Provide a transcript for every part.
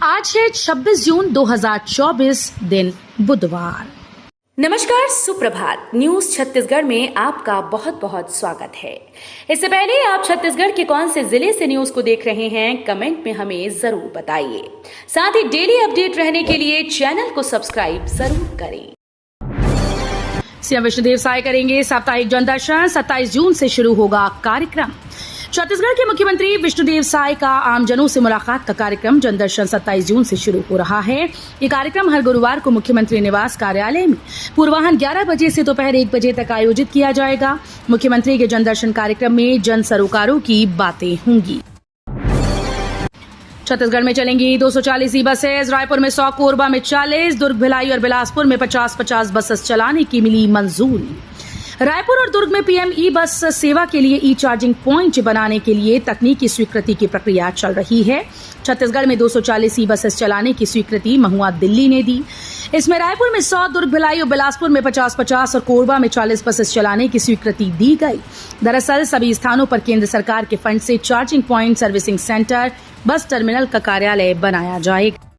आज है 26 जून 2024 दिन बुधवार। नमस्कार, सुप्रभात। न्यूज छत्तीसगढ़ में आपका बहुत बहुत स्वागत है। इससे पहले आप छत्तीसगढ़ के कौन से जिले से न्यूज को देख रहे हैं, कमेंट में हमें जरूर बताइए। साथ ही डेली अपडेट रहने के लिए चैनल को सब्सक्राइब जरूर करें। सीएम विष्णुदेव साय करेंगे साप्ताहिक जनदर्शन। 27 जून से शुरू होगा कार्यक्रम। छत्तीसगढ़ के मुख्यमंत्री विष्णुदेव साय का आमजनों से मुलाकात का कार्यक्रम जनदर्शन 27 जून से शुरू हो रहा है। ये कार्यक्रम हर गुरुवार को मुख्यमंत्री निवास कार्यालय में पूर्वाह्न 11 बजे से दोपहर 1 बजे तक आयोजित किया जाएगा। मुख्यमंत्री के जनदर्शन कार्यक्रम में जन सरोकारों की बातें होंगी। छत्तीसगढ़ में चलेंगी 240 ई बसेस। रायपुर में 100, कोरबा में 40, दुर्ग, भिलाई और बिलासपुर में 50-50 बसेस चलाने की मिली मंजूरी। रायपुर और दुर्ग में पीएम ई बस सेवा के लिए ई चार्जिंग पॉइंट बनाने के लिए तकनीकी स्वीकृति की प्रक्रिया चल रही है। छत्तीसगढ़ में 240 ई बसेस चलाने की स्वीकृति महुआ दिल्ली ने दी। इसमें रायपुर में 100, दुर्ग, भिलाई और बिलासपुर में 50-50 और कोरबा में 40 बसेस चलाने की स्वीकृति दी गई। दरअसल सभी स्थानों पर केंद्र सरकार के फंड से charging point, servicing centre, bus terminal का कार्यालय बनाया जाएगा।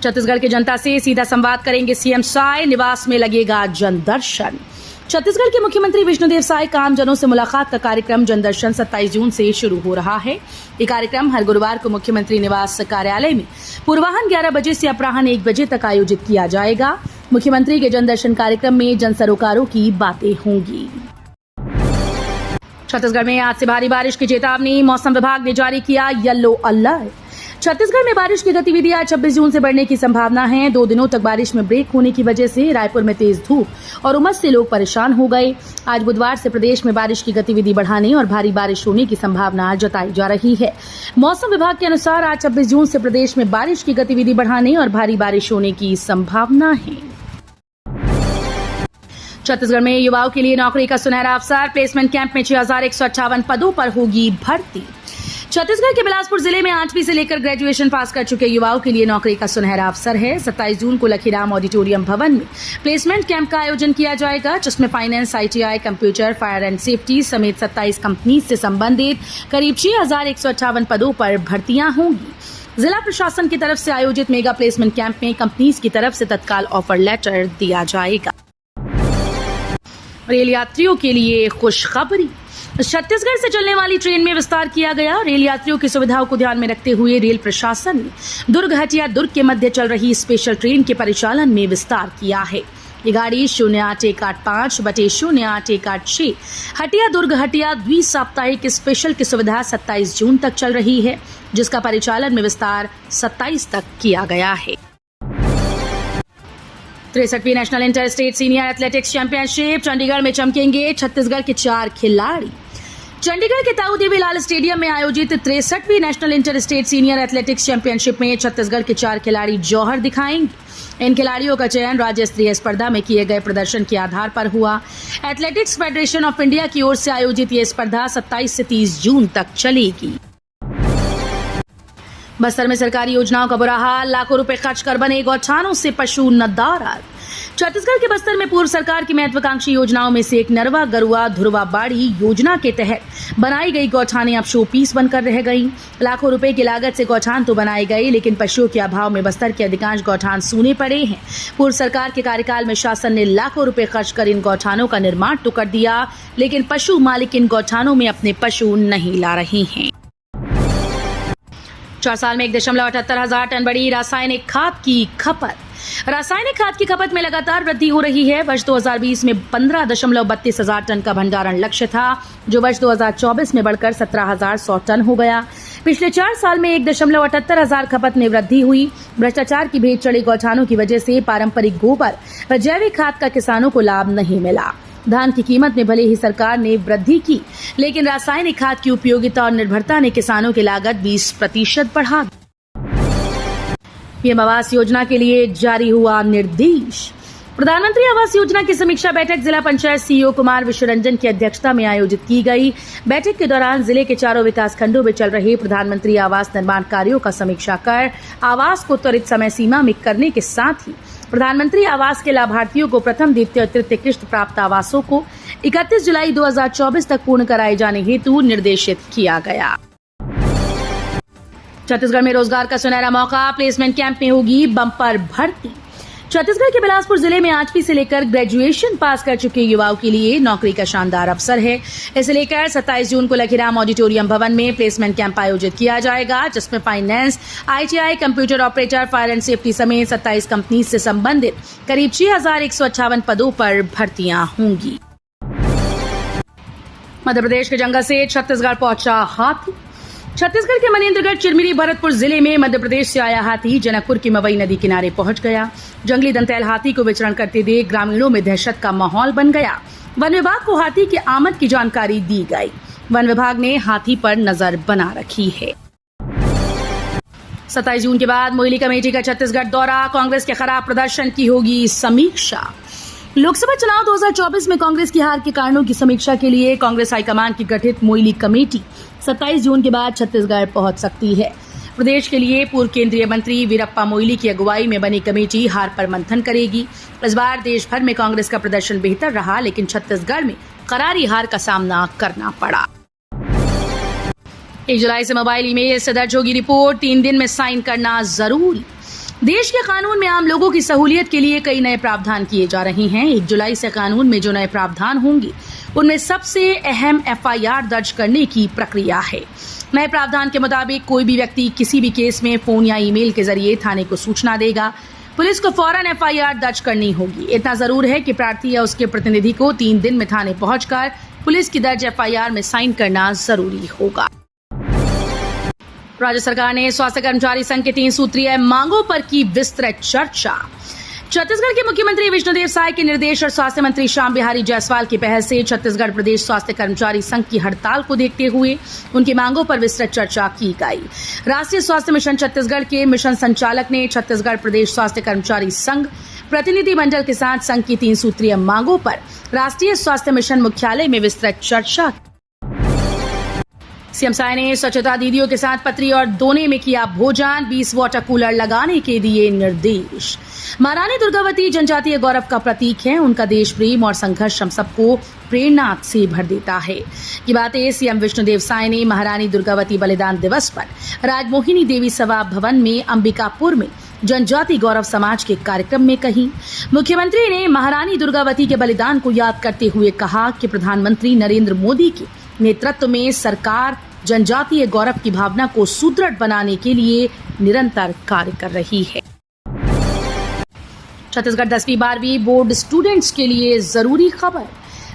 छत्तीसगढ़ की जनता से सीधा संवाद करेंगे सीएम साय। निवास में लगेगा जनदर्शन। छत्तीसगढ़ के मुख्यमंत्री विष्णुदेव साय का आमजनों से मुलाकात का कार्यक्रम जनदर्शन 27 जून से शुरू हो रहा है। ये कार्यक्रम हर गुरुवार को मुख्यमंत्री निवास कार्यालय में पूर्वाह्न 11 बजे से अपराह्न 1 बजे तक आयोजित किया जाएगा। मुख्यमंत्री के जनदर्शन कार्यक्रम में जन सरोकारों की बातें होंगी। छत्तीसगढ़ में आज से भारी बारिश की चेतावनी। मौसम विभाग ने जारी किया येलो अलर्ट। छत्तीसगढ़ में बारिश की गतिविधियां 26 जून से बढ़ने की संभावना है। 2 दिनों तक बारिश में ब्रेक होने की वजह से रायपुर में तेज धूप और उमस से लोग परेशान हो गए। आज बुधवार से प्रदेश में बारिश की गतिविधि बढ़ाने और भारी बारिश होने की संभावना जताई जा रही है। मौसम विभाग के अनुसार आज 26 जून से प्रदेश में बारिश की गतिविधि बढ़ाने और भारी बारिश होने की संभावना है। छत्तीसगढ़ में युवाओं के लिए नौकरी का सुनहरा अवसर। प्लेसमेंट कैंप में 6158 पदों पर होगी भर्ती। छत्तीसगढ़ के बिलासपुर जिले में 8वीं से लेकर ग्रेजुएशन पास कर चुके युवाओं के लिए नौकरी का सुनहरा अवसर है। 27 जून को लखीराम ऑडिटोरियम भवन में प्लेसमेंट कैंप का आयोजन किया जाएगा, जिसमें finance, ITI, computer, fire and safety समेत 27 कंपनी से संबंधित करीब 6158 पदों पर भर्तियां होंगी। जिला प्रशासन की तरफ से आयोजित मेगा प्लेसमेंट कैंप में कंपनीज की तरफ से तत्काल ऑफर लेटर दिया जाएगा। रेल यात्रियों के लिए खुशखबरी। छत्तीसगढ़ से चलने वाली ट्रेन में विस्तार किया गया। रेल यात्रियों की सुविधाओं को ध्यान में रखते हुए रेल प्रशासन ने दुर्ग हटिया दुर्ग के मध्य चल रही स्पेशल ट्रेन के परिचालन में विस्तार किया है। ये गाड़ी 08185/08186 हटिया दुर्ग हटिया द्विसाप्ताहिक स्पेशल की सुविधा 27 जून तक चल रही है, जिसका परिचालन में विस्तार 27 तक किया गया है। 63वीं national inter state senior athletics championship. Chandigarh में चमकेंगे छत्तीसगढ़ के 4 खिलाड़ी। चंडीगढ़ के ताऊ देवी लाल स्टेडियम में आयोजित 63वीं national inter state senior athletics championship में छत्तीसगढ़ के 4 खिलाड़ी जौहर दिखाएंगे। इन खिलाड़ियों का चयन राज्य स्तरीय स्पर्धा में किए गए प्रदर्शन के आधार पर हुआ। एथलेटिक्स फेडरेशन ऑफ इंडिया की ओर से आयोजित ये स्पर्धा 27 से 30 जून तक चलेगी। बस्तर में सरकारी योजनाओं का बुरा हाल। लाखों रुपए खर्च कर बने गौठानों से पशु नदारद। छत्तीसगढ़ के बस्तर में पूर्व सरकार की महत्वाकांक्षी योजनाओं में से एक नरवा गरुआ धुरवा बाड़ी योजना के तहत बनाई गई गौठानें अब शो पीस बनकर रह गई। लाखों रुपए की लागत से गौठान तो बनाए गए, लेकिन पशुओं के अभाव में बस्तर के अधिकांश गौठान सूने पड़े हैं। पूर्व सरकार के कार्यकाल में शासन ने लाखों रुपए खर्च कर इन गौठानों का निर्माण तो कर दिया, लेकिन पशु मालिक इन गौठानों में अपने पशु नहीं ला रहे हैं। 4 साल में 1.78 हजार टन बढ़ी रासायनिक खाद की खपत। रासायनिक खाद की खपत में लगातार वृद्धि हो रही है। वर्ष 2020 में 15.32 हजार टन का भंडारण लक्ष्य था, जो वर्ष 2024 में बढ़कर 17,100 टन हो गया। पिछले 4 साल में 1.78 हजार खपत में वृद्धि हुई। भ्रष्टाचार की भेंट चढ़ी गौठानों की वजह से पारंपरिक गोबर व जैविक खाद का किसानों को लाभ नहीं मिला। धान की कीमत में भले ही सरकार ने वृद्धि की, लेकिन रासायनिक खाद की उपयोगिता और निर्भरता ने किसानों की लागत 20% बढ़ा दी। पीएम आवास योजना के लिए जारी हुआ निर्देश। प्रधानमंत्री आवास योजना की समीक्षा बैठक जिला पंचायत सीईओ कुमार विश्वरंजन की अध्यक्षता में आयोजित की गई। बैठक के दौरान जिले के 4 विकास खंडों में चल रहे प्रधानमंत्री आवास निर्माण कार्यों का समीक्षा कर आवास को त्वरित समय सीमा में करने के साथ ही प्रधानमंत्री आवास के लाभार्थियों को प्रथम, द्वितीय और तृतीय किश्त प्राप्त आवासों को 31 जुलाई 2024 तक पूर्ण कराए जाने हेतु निर्देशित किया गया। छत्तीसगढ़ में रोजगार का सुनहरा मौका, प्लेसमेंट कैंप में होगी बम्पर भर्ती। छत्तीसगढ़ के बिलासपुर जिले में 8वीं से लेकर ग्रेजुएशन पास कर चुके युवाओं के लिए नौकरी का शानदार अवसर है। इसे लेकर 27 जून को लखीराम ऑडिटोरियम भवन में प्लेसमेंट कैंप आयोजित किया जाएगा, जिसमें finance, ITI, computer operator, fire and safety समेत 27 कंपनी से संबंधित करीब 6158 पदों पर भर्तियां होंगी। मध्य प्रदेश के जंगल से छत्तीसगढ़ पहुंचा हाथी। छत्तीसगढ़ के मनेन्द्रगढ़, चिरमिरी, भरतपुर जिले में मध्य प्रदेश से आया हाथी जनकपुर की मवई नदी किनारे पहुंच गया। जंगली दंतैल हाथी को विचरण करते देख ग्रामीणों में दहशत का माहौल बन गया। वन विभाग को हाथी की आमद की जानकारी दी गई। वन विभाग ने हाथी पर नजर बना रखी है। 27 जून के बाद मोइली कमेटी का छत्तीसगढ़ दौरा, कांग्रेस के खराब प्रदर्शन की होगी समीक्षा। लोकसभा चुनाव 2024 में कांग्रेस की हार के कारणों की समीक्षा के लिए कांग्रेस हाईकमान की गठित मोइली कमेटी 27 जून के बाद छत्तीसगढ़ पहुंच सकती है। प्रदेश के लिए पूर्व केंद्रीय मंत्री वीरप्पा मोइली की अगुवाई में बनी कमेटी हार पर मंथन करेगी। इस बार देश भर में कांग्रेस का प्रदर्शन बेहतर रहा, लेकिन छत्तीसगढ़ में करारी हार का सामना करना पड़ा। 1 जुलाई से मोबाइल ईमेल से दर्ज होगी रिपोर्ट, 3 दिन में साइन करना जरूरी। देश के कानून में आम लोगों की सहूलियत के लिए कई नए प्रावधान किए जा रहे हैं। 1 जुलाई से कानून में जो नए प्रावधान होंगे उनमें सबसे अहम FIR दर्ज करने की प्रक्रिया है। नए प्रावधान के मुताबिक कोई भी व्यक्ति किसी भी केस में फोन या ईमेल के जरिए थाने को सूचना देगा। पुलिस को फौरन FIR दर्ज करनी होगी। इतना जरूर है कि प्रार्थी या उसके प्रतिनिधि को 3 दिन में थाने पहुंचकर पुलिस की दर्ज FIR में साइन करना जरूरी होगा। राज्य सरकार ने स्वास्थ्य कर्मचारी संघ के 3 सूत्रीय मांगों पर की विस्तृत चर्चा। छत्तीसगढ़ के मुख्यमंत्री विष्णुदेव साय के निर्देश और स्वास्थ्य मंत्री श्याम बिहारी जायसवाल की पहल से छत्तीसगढ़ प्रदेश स्वास्थ्य कर्मचारी संघ की हड़ताल को देखते हुए उनकी मांगों पर विस्तृत चर्चा की गई। राष्ट्रीय स्वास्थ्य मिशन छत्तीसगढ़ के मिशन संचालक ने छत्तीसगढ़ प्रदेश स्वास्थ्य कर्मचारी संघ प्रतिनिधि मंडल के साथ संघ की 3 सूत्रीय मांगों पर राष्ट्रीय स्वास्थ्य मिशन मुख्यालय में विस्तृत चर्चा की। सीएम साय ने स्वच्छता दीदियों के साथ पतरी और दोने में किया भोजन, 20 वाटर कूलर लगाने के दिए निर्देश। महारानी दुर्गावती जनजातीय गौरव का प्रतीक है। उनका देश प्रेम और संघर्ष हम सबको प्रेरणा से भर देता है। ये बातें सीएम विष्णुदेव साय ने महारानी दुर्गावती बलिदान दिवस पर राजमोहिनी देवी सभा भवन में अंबिकापुर में जनजाति गौरव समाज के कार्यक्रम में कही। मुख्यमंत्री ने महारानी दुर्गावती के बलिदान को याद करते हुए कहा कि प्रधानमंत्री नरेंद्र मोदी के नेतृत्व में सरकार जनजातीय गौरव की भावना को सुदृढ़ बनाने के लिए निरंतर कार्य कर रही है। छत्तीसगढ़ 10वीं 12वीं बोर्ड स्टूडेंट्स के लिए जरूरी खबर।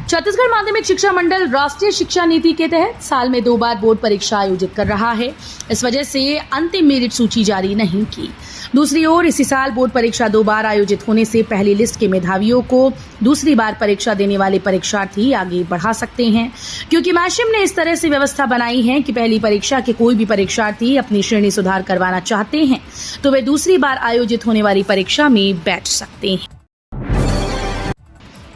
छत्तीसगढ़ माध्यमिक शिक्षा मंडल राष्ट्रीय शिक्षा नीति के तहत साल में 2 बार बोर्ड परीक्षा आयोजित कर रहा है। इस वजह से अंतिम मेरिट सूची जारी नहीं की। दूसरी ओर इसी साल बोर्ड परीक्षा 2 बार आयोजित होने से पहली लिस्ट के मेधावियों को दूसरी बार परीक्षा देने वाले परीक्षार्थी आगे बढ़ा सकते हैं, क्योंकि मैशिम ने इस तरह से व्यवस्था बनाई है कि पहली परीक्षा के कोई भी परीक्षार्थी अपनी श्रेणी सुधार करवाना चाहते हैं तो वे दूसरी बार आयोजित होने वाली परीक्षा में बैठ सकते हैं।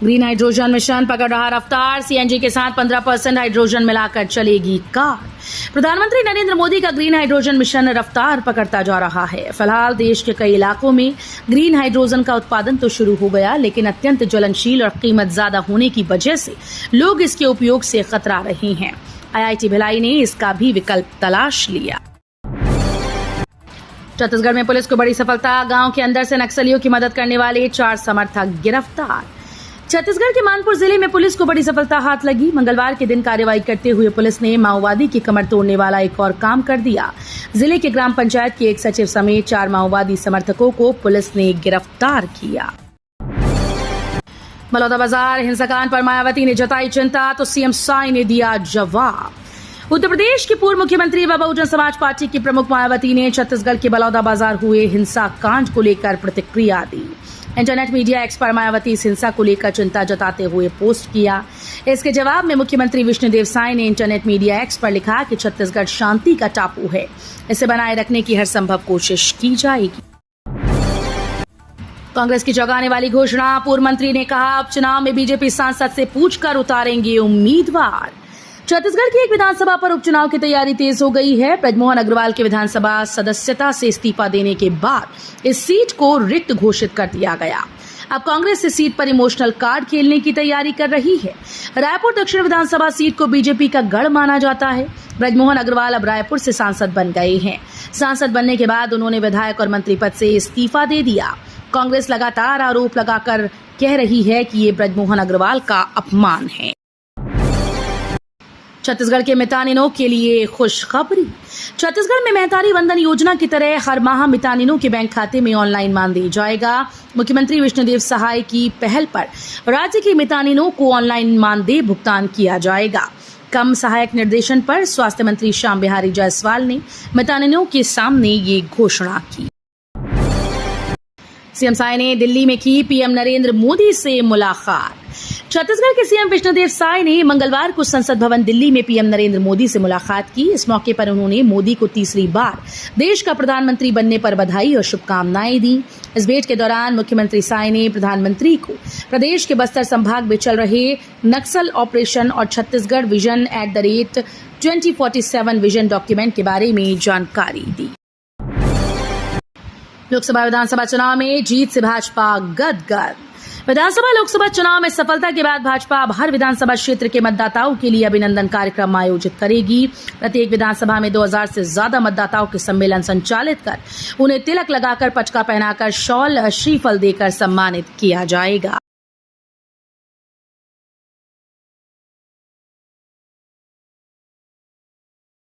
ग्रीन हाइड्रोजन मिशन पकड़ रहा रफ्तार, CNG के साथ 15% हाइड्रोजन मिलाकर चलेगी कार। प्रधानमंत्री नरेंद्र मोदी का ग्रीन हाइड्रोजन मिशन रफ्तार पकड़ता जा रहा है। फिलहाल देश के कई इलाकों में ग्रीन हाइड्रोजन का उत्पादन तो शुरू हो गया, लेकिन अत्यंत ज्वलनशील और कीमत ज्यादा होने की वजह से लोग इसके उपयोग से खतरा रहे हैं। IIT भिलाई ने इसका भी विकल्प तलाश लिया। छत्तीसगढ़ में पुलिस को बड़ी सफलता, गांव के अंदर से नक्सलियों की मदद करने वाले 4 समर्थक गिरफ्तार। छत्तीसगढ़ के मानपुर जिले में पुलिस को बड़ी सफलता हाथ लगी। मंगलवार के दिन कार्रवाई करते हुए पुलिस ने माओवादी की कमर तोड़ने वाला एक और काम कर दिया। जिले के ग्राम पंचायत के एक सचिव समेत 4 माओवादी समर्थकों को पुलिस ने गिरफ्तार किया। बलौदाबाजार हिंसाकांड पर मायावती ने जताई चिंता तो सीएम साय ने दिया जवाब। उत्तर प्रदेश की पूर्व मुख्यमंत्री व बहुजन समाज पार्टी की प्रमुख मायावती ने छत्तीसगढ़ के बलौदाबाजार हुए हिंसाकांड को लेकर प्रतिक्रिया दी। इंटरनेट मीडिया एक्स पर मायावती इस हिंसा को लेकर चिंता जताते हुए पोस्ट किया। इसके जवाब में मुख्यमंत्री विष्णुदेव साय ने इंटरनेट मीडिया एक्स पर लिखा कि छत्तीसगढ़ शांति का टापू है, इसे बनाए रखने की हर संभव कोशिश की जाएगी। कांग्रेस की चौंकाने वाली घोषणा, पूर्व मंत्री ने कहा अब चुनाव में बीजेपी सांसद से पूछकर उतारेंगे उम्मीदवार। छत्तीसगढ़ की एक विधानसभा पर उपचुनाव की तैयारी तेज हो गई है। ब्रजमोहन अग्रवाल के विधानसभा सदस्यता से इस्तीफा देने के बाद इस सीट को रिक्त घोषित कर दिया गया। अब कांग्रेस इस सीट पर इमोशनल कार्ड खेलने की तैयारी कर रही है। रायपुर दक्षिण विधानसभा सीट को बीजेपी का गढ़ माना जाता है। ब्रजमोहन अग्रवाल अब रायपुर से सांसद बन गए हैं। सांसद बनने के बाद उन्होंने विधायक और मंत्री पद से इस्तीफा दे दिया। कांग्रेस लगातार आरोप लगाकर कह रही है कि ये ब्रजमोहन अग्रवाल का अपमान है। छत्तीसगढ़ के मितानिनों के लिए खुशखबरी। छत्तीसगढ़ में मेहतारी वंदन योजना की तरह हर माह मितानिनों के बैंक खाते में ऑनलाइन मानदेय जाएगा। मुख्यमंत्री विष्णुदेव सहाय की पहल पर राज्य के मितानिनों को ऑनलाइन मानदेय भुगतान किया जाएगा। कम सहायक निर्देशन पर स्वास्थ्य मंत्री श्याम बिहारी जायसवाल ने मितानिनों के सामने ये घोषणा की। सीएम साय ने दिल्ली में की पीएम नरेंद्र मोदी से मुलाकात। छत्तीसगढ़ के सीएम विष्णुदेव साय ने मंगलवार को संसद भवन दिल्ली में पीएम नरेंद्र मोदी से मुलाकात की। इस मौके पर उन्होंने मोदी को तीसरी बार देश का प्रधानमंत्री बनने पर बधाई और शुभकामनाएं दी। इस भेंट के दौरान मुख्यमंत्री साय ने प्रधानमंत्री को प्रदेश के बस्तर संभाग में चल रहे नक्सल ऑपरेशन और छत्तीसगढ़ विजन @2047 विजन डॉक्यूमेंट के बारे में जानकारी दी। लोकसभा विधानसभा चुनाव में जीत से भाजपा गदगद। विधानसभा लोकसभा चुनाव में सफलता के बाद भाजपा अब हर विधानसभा क्षेत्र के मतदाताओं के लिए अभिनंदन कार्यक्रम आयोजित करेगी। प्रत्येक विधानसभा में 2000 से ज्यादा मतदाताओं के सम्मेलन संचालित कर उन्हें तिलक लगाकर, पचका पहनाकर, शॉल, श्रीफल देकर सम्मानित किया जाएगा।